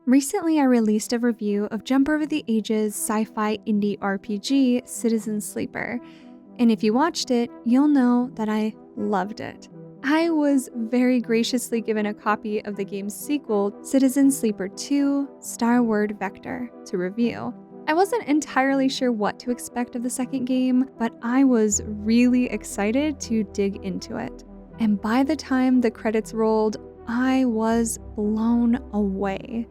Recently, I released a review of Jump Over the Ages sci-fi indie RPG Citizen Sleeper, and if you watched it, you'll know that I loved it. I was very graciously given a copy of the game's sequel, Citizen Sleeper 2: Starward Vector, to review. I wasn't entirely sure what to expect of the second game, but I was really excited to dig into it. And by the time the credits rolled, I was blown away.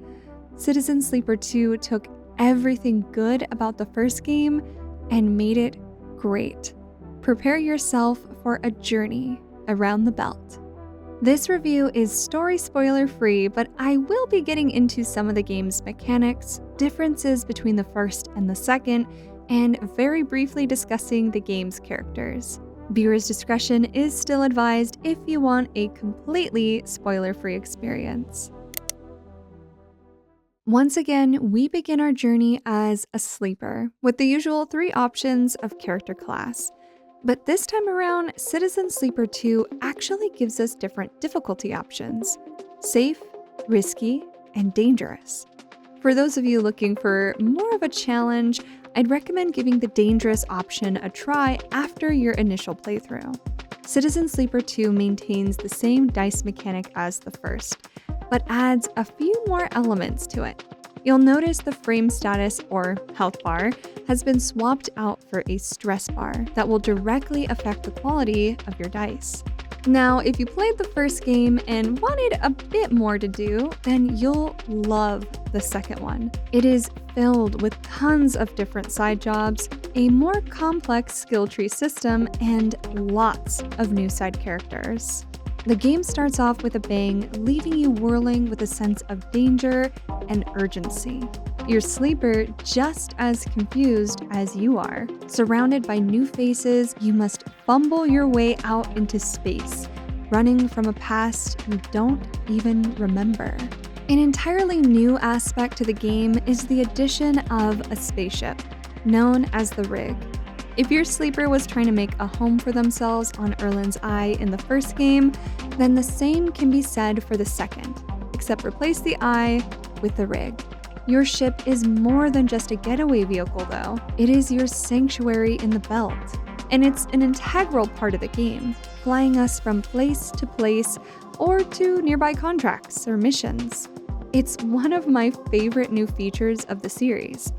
Citizen Sleeper 2 took everything good about the first game and made it great. Prepare yourself for a journey around the belt. This review is story spoiler free, but I will be getting into some of the game's mechanics, differences between the first and the second, and very briefly discussing the game's characters. Viewers' discretion is still advised if you want a completely spoiler-free experience. Once again, we begin our journey as a sleeper, with the usual 3 options of character class. But this time around, Citizen Sleeper 2 actually gives us different difficulty options: safe, risky, and dangerous. For those of you looking for more of a challenge, I'd recommend giving the dangerous option a try after your initial playthrough. Citizen Sleeper 2 maintains the same dice mechanic as the first, but adds a few more elements to it. You'll notice the frame status or health bar has been swapped out for a stress bar that will directly affect the quality of your dice. Now, if you played the first game and wanted a bit more to do, then you'll love the second one. It is filled with tons of different side jobs, a more complex skill tree system, and lots of new side characters. The game starts off with a bang, leaving you whirling with a sense of danger and urgency. Your sleeper just as confused as you are. Surrounded by new faces, you must fumble your way out into space, running from a past you don't even remember. An entirely new aspect to the game is the addition of a spaceship, known as the Rig. If your sleeper was trying to make a home for themselves on Erland's Eye in the first game, then the same can be said for the second, except replace the eye with the Rig. Your ship is more than just a getaway vehicle though. It is your sanctuary in the belt, and it's an integral part of the game, flying us from place to place or to nearby contracts or missions. It's one of my favorite new features of the series.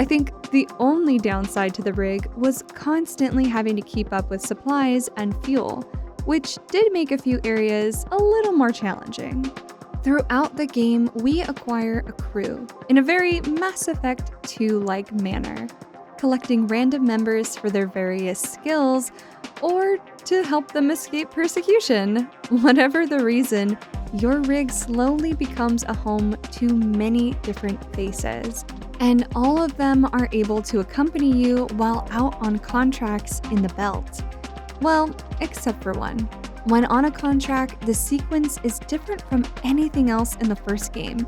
I think the only downside to the Rig was constantly having to keep up with supplies and fuel, which did make a few areas a little more challenging. Throughout the game, we acquire a crew in a very Mass Effect 2-like manner, collecting random members for their various skills or to help them escape persecution. Whatever the reason, your Rig slowly becomes a home to many different faces, and all of them are able to accompany you while out on contracts in the belt. Well, except for one. When on a contract, the sequence is different from anything else in the first game,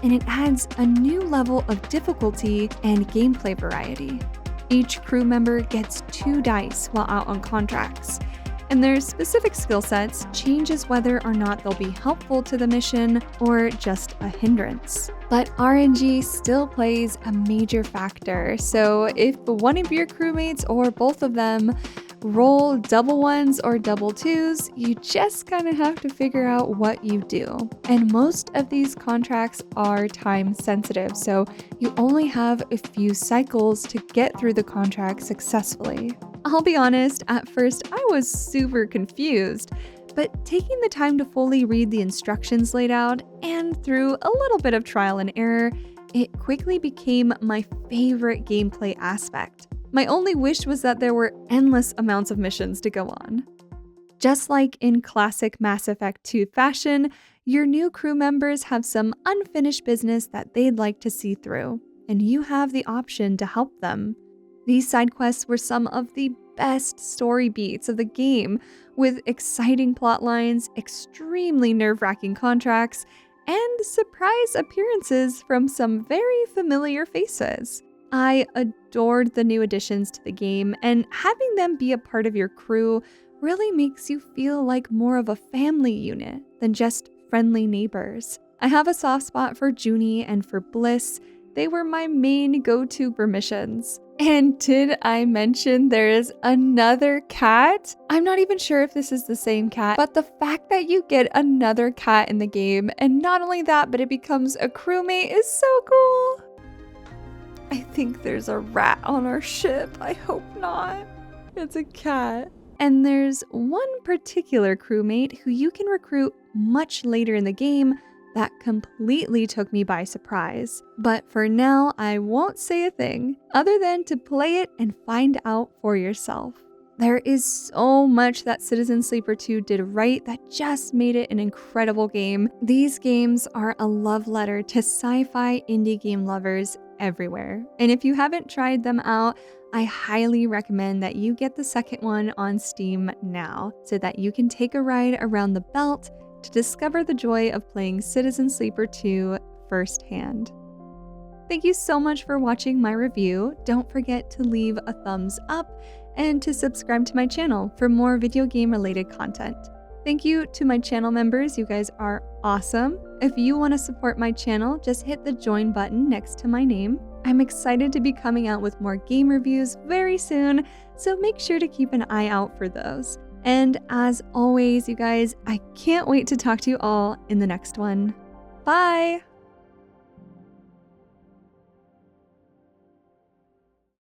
and it adds a new level of difficulty and gameplay variety. Each crew member gets 2 dice while out on contracts, and their specific skill sets changes whether or not they'll be helpful to the mission or just a hindrance. But RNG still plays a major factor, so if one of your crewmates or both of them roll double 1s or double 2s, you just kind of have to figure out what you do. And most of these contracts are time sensitive, so you only have a few cycles to get through the contract successfully. I'll be honest, at first I was super confused, but taking the time to fully read the instructions laid out, and through a little bit of trial and error, it quickly became my favorite gameplay aspect. My only wish was that there were endless amounts of missions to go on. Just like in classic Mass Effect 2 fashion, your new crew members have some unfinished business that they'd like to see through, and you have the option to help them. These side quests were some of the best story beats of the game, with exciting plot lines, extremely nerve-wracking contracts, and surprise appearances from some very familiar faces. I adored the new additions to the game, and having them be a part of your crew really makes you feel like more of a family unit than just friendly neighbors. I have a soft spot for Junie and for Bliss. They were my main go-to for missions. And did I mention there is another cat? I'm not even sure if this is the same cat, but the fact that you get another cat in the game, and not only that, but it becomes a crewmate is so cool. I think there's a rat on our ship. I hope not. It's a cat. And there's one particular crewmate who you can recruit much later in the game that completely took me by surprise. But for now, I won't say a thing other than to play it and find out for yourself. There is so much that Citizen Sleeper 2 did right that just made it an incredible game. These games are a love letter to sci-fi indie game lovers everywhere. And if you haven't tried them out, I highly recommend that you get the second one on Steam now so that you can take a ride around the belt to discover the joy of playing Citizen Sleeper 2 firsthand. Thank you so much for watching my review. Don't forget to leave a thumbs up and to subscribe to my channel for more video game related content. Thank you to my channel members, you guys are awesome. If you want to support my channel, just hit the join button next to my name. I'm excited to be coming out with more game reviews very soon, so make sure to keep an eye out for those. And as always, you guys, I can't wait to talk to you all in the next one. Bye!